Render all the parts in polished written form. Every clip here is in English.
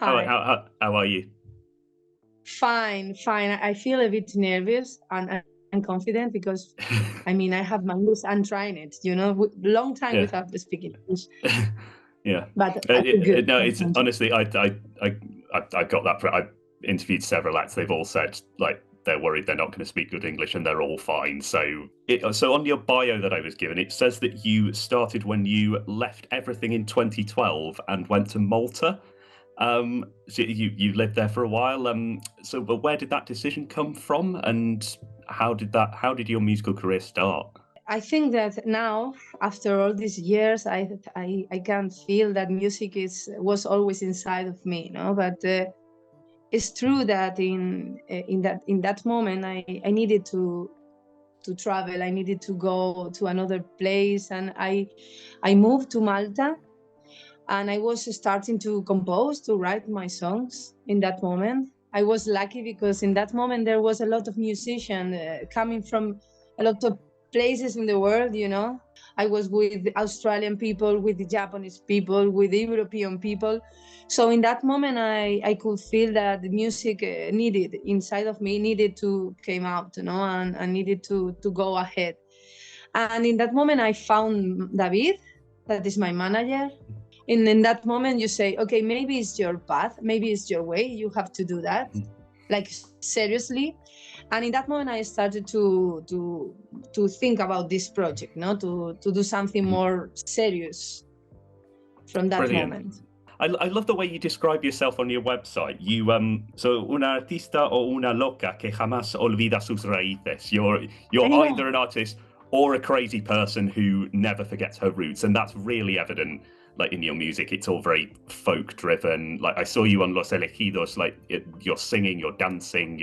Hi. How are you? Fine, fine. I feel a bit nervous and confident because, I mean, I have my list. I'm trying it, long time Yeah. without speaking English, Yeah. but I feel good. No, it's honestly, I got that. I interviewed several acts. They've all said like they're worried they're not going to speak good English, and they're all fine. So on your bio that I was given, it says that you started when you left everything in 2012 and went to Malta. So you lived there for a while. So where did that decision come from, and how did your musical career start? I think that now, after all these years, I can feel that music was always inside of me, But it's true that in that moment, I needed to travel. I needed to go to another place, and I moved to Malta. And I was starting to compose, to write my songs in that moment. I was lucky because in that moment there was a lot of musicians coming from a lot of places in the world, I was with Australian people, with the Japanese people, with the European people. So in that moment, I could feel that the music needed inside of me, needed to came out, and needed to go ahead. And in that moment, I found David, that is my manager. And in that moment you say, okay, maybe it's your path, maybe it's your way, you have to do that, like seriously. And in that moment I started to think about this project, to do something more serious from that Brilliant. moment. I love the way you describe yourself on your website. You so una artista o una loca que jamás olvida sus raíces. You're either an artist or a crazy person who never forgets her roots, and that's really evident. Like in your music, it's all very folk driven. Like I saw you on Los Elegidos, like you're singing, you're dancing,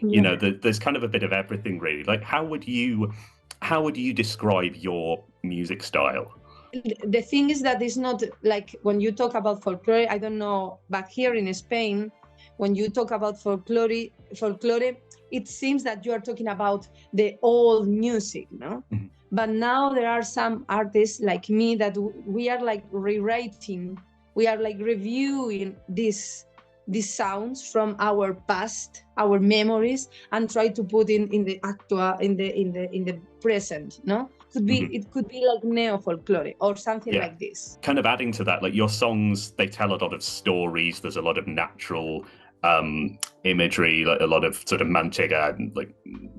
there's kind of a bit of everything really. Like how would you describe your music style? The thing is that it's not like when you talk about folklore, I don't know, but here in Spain, when you talk about folklore, it seems that you are talking about the old music, Mm-hmm. But now there are some artists like me that we are like rewriting, we are like reviewing these sounds from our past, our memories, and try to put in the actual, in the present, It could be like neo folklore or something like this. Kind of adding to that, like your songs, they tell a lot of stories. There's a lot of natural imagery, like a lot of sort of Manchega and like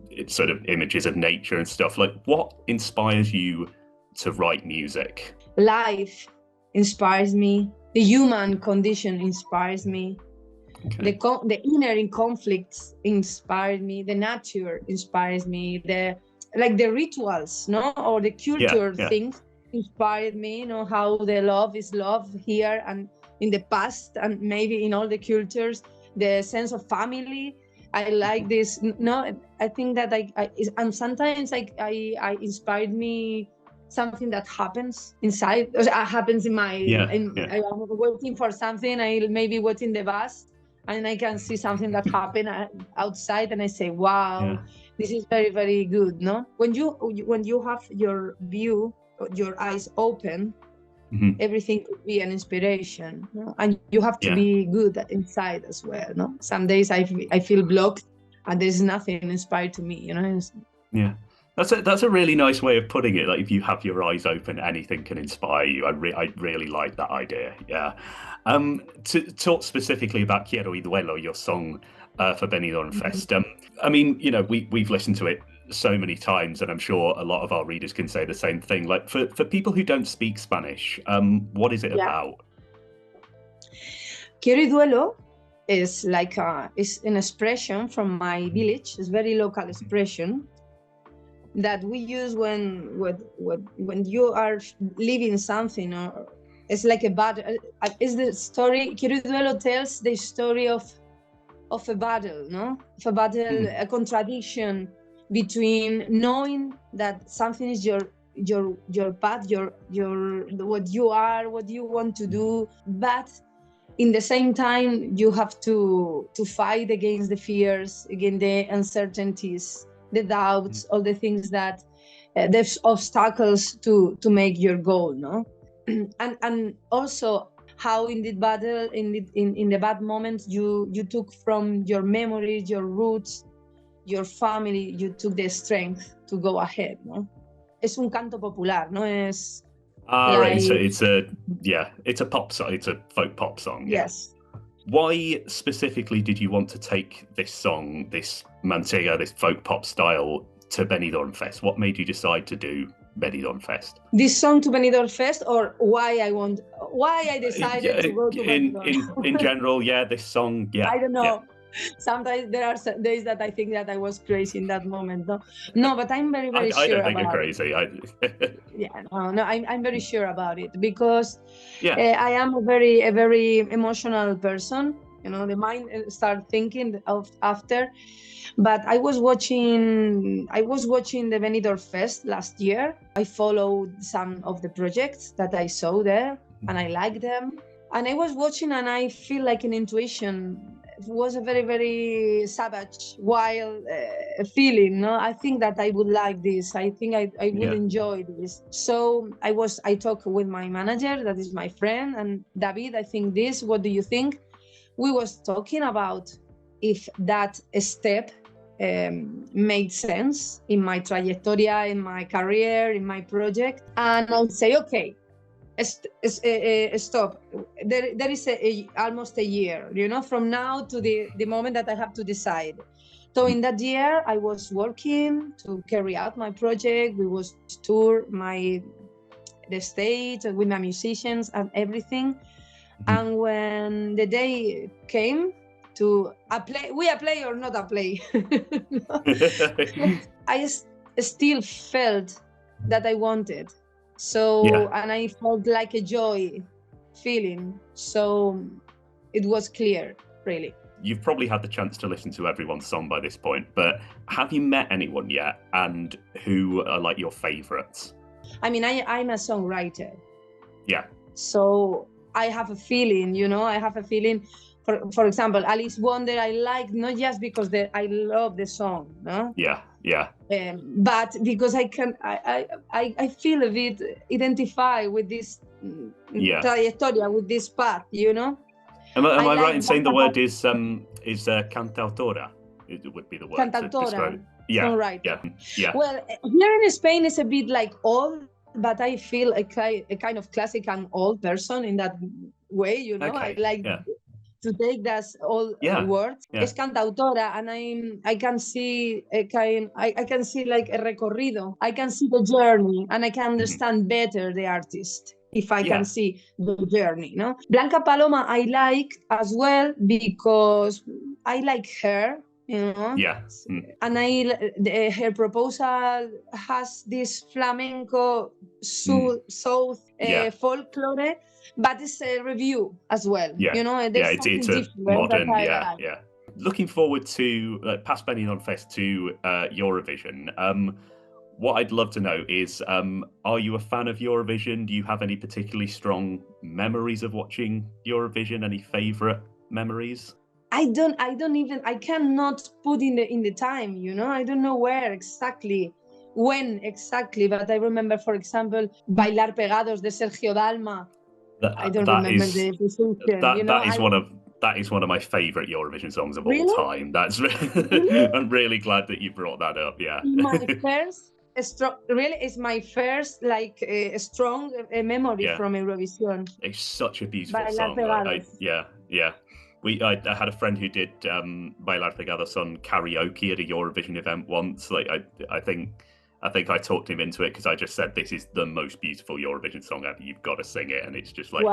it's sort of images of nature and stuff. Like what inspires you to write music? Life inspires me. The human condition inspires me. Okay. The inner conflicts inspire me. The nature inspires me. The rituals, or the culture things inspired me. How the love is love here and in the past, and maybe in all the cultures. The sense of family, I like this. I think that and sometimes I inspired me something that happens inside, happens in my. I'm waiting for something. I maybe watching the bus, and I can see something that happened outside, and I say, "Wow, this is very, very good." No, when you have your view, your eyes open. Mm-hmm. Everything could be an inspiration, and you have to be good inside as well. Some days I feel blocked, and there's nothing inspired to me. Yeah, that's a really nice way of putting it. Like if you have your eyes open, anything can inspire you. I really like that idea. Yeah. To talk specifically about Quiero duelo, your song for Benidorm Fest. I mean, we've listened to it so many times, and I'm sure a lot of our readers can say the same thing. Like for people who don't speak Spanish, what is it about? Quiero duelo is like is an expression from my village. It's very local expression that we use when you are living something, or it's like a battle. Is the story Quiero duelo tells the story of a battle, of a battle, a contradiction between knowing that something is your path, your what you are, what you want to do, but in the same time you have to fight against the fears, against the uncertainties, the doubts, all the things that there's obstacles to make your goal, and also how in the battle, in the bad moments, you took from your memories, your roots, your family, you took the strength to go ahead, no? Es un canto popular, no es Right. like... It's a pop song. It's a folk pop song. Yes. Yeah. Why specifically did you want to take this song, this Manchega, this folk pop style, to Benidorm Fest? What made you decide to do Benidorm Fest? This song to Benidorm Fest, or why I decided to go to Benidorm? In general, yeah, this song, yeah. I don't know. Yeah. Sometimes there are days that I think that I was crazy in that moment. No, but I'm very, very sure. I don't think you're crazy. Yeah, no, I'm very sure about it, because yeah. I am a very emotional person. You know, the mind start thinking of after. But I was watching the Benidorm Fest last year. I followed some of the projects that I saw there, and I liked them. And I was watching, and I feel like an intuition. It was a very, very savage, wild feeling. No, I think that I would like this. I think I would enjoy this. So I talked with my manager, that is my friend, and David. I think this. What do you think? We was talking about if that step made sense in my trajectory, in my career, in my project, and I'll say, okay. Stop. There is almost a year, you know, from now to the moment that I have to decide. So in that year, I was working to carry out my project. We was tour the stage with my musicians and everything. And when the day came to we play or not a play, I still felt that I wanted. So, and I felt like a joy feeling. So it was clear, really. You've probably had the chance to listen to everyone's song by this point, but have you met anyone yet, and who are like your favorites? I mean, I'm a songwriter. Yeah. So I have a feeling, you know, for example, Alice Wonder, I like not just because I love the song, no? Yeah. But because I feel a bit identified with this trajectory, with this path, you know. Am I right in saying the word is cantautora? It would be the word to describe it. Yeah, right. Yeah. Well, here in Spain, it's a bit like old, but I feel a kind of classic and old person in that way, you know. Okay. I like to take that old words. Es cantautora, and I can see I can see like a recorrido. I can see the journey, and I can understand better the artist if I can see the journey. No, Blanca Paloma I like as well because I like her. You know, and her proposal has this flamenco south folklore, but it's a review as well. You know, it's a modern. Looking forward to past Benidorm Fest to Eurovision. What I'd love to know is, are you a fan of Eurovision? Do you have any particularly strong memories of watching Eurovision? Any favorite memories? I cannot put in the time, you know. I don't know when exactly, but I remember, for example, Bailar Pegados de Sergio Dalma. I don't remember the position. That is one of my favorite Eurovision songs of really? all time. That's really? I'm really glad that you brought that up. Yeah. It's my first like a strong memory from Eurovision. It's such a beautiful song. I had a friend who did Bailar Pegados on karaoke at a Eurovision event once. Like I think I talked him into it because I just said, this is the most beautiful Eurovision song ever. You've got to sing it. And it's just like,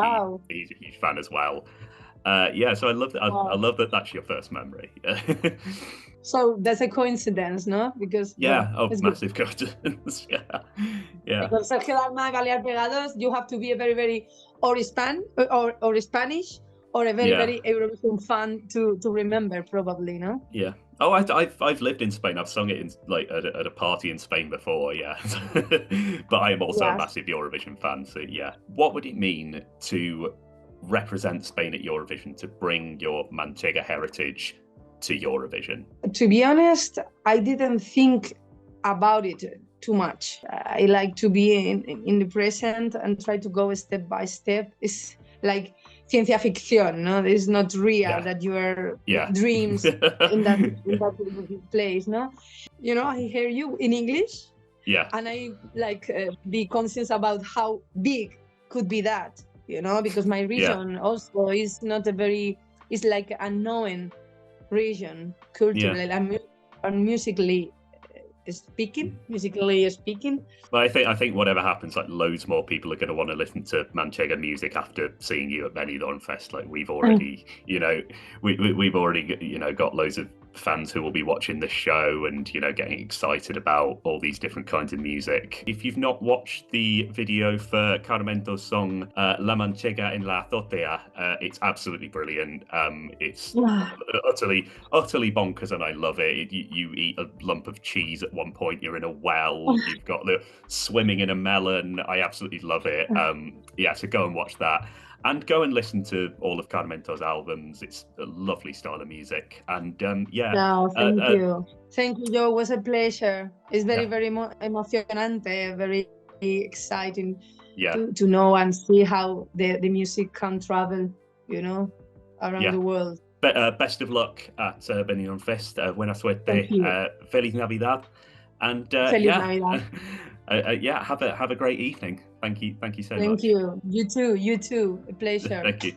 he's a huge fan as well. So I love that. I love that that's your first memory. So that's a coincidence, no? Because massive coincidence. Because Sergio Dalma, Bailar Pegados, you have to be a very, very or Spanish or a very, very Eurovision fan to remember, probably, no? Yeah. Oh, I've lived in Spain. I've sung it in at a party in Spain before, but I am also a massive Eurovision fan. So what would it mean to represent Spain at Eurovision, to bring your Manchega heritage to Eurovision? To be honest, I didn't think about it too much. I like to be in the present and try to go step by step. It's like ciencia ficción, no? It's not real Yeah. that you are Yeah. dreams in that place, no? You know, I hear you in English, Yeah. and I like be conscious about how big could be that, you know, because my region also is not a very, it's like a unknown region culturally and musically speaking. But I think whatever happens, like loads more people are going to want to listen to Manchega music after seeing you at Benidorm Fest. Like we've already, you know, we've already, you know, got loads of fans who will be watching this show and, you know, getting excited about all these different kinds of music. If you've not watched the video for Karmento's song La Manchega en la Azotea, it's absolutely brilliant. It's utterly bonkers, and I love it. You eat a lump of cheese at one point, you're in a well, you've got the swimming in a melon. I absolutely love it. So go and watch that. And go and listen to all of Karmento's albums. It's a lovely style of music. And thank you. Thank you, Joe. It was a pleasure. It's very, very emocionante, very exciting to know and see how the music can travel, you know, around the world. Best of luck at Benidorm Fest. Buena suerte. Feliz Navidad. And Feliz Navidad. Have a great evening. Thank you so much. Thank you. You too. A pleasure. Thank you.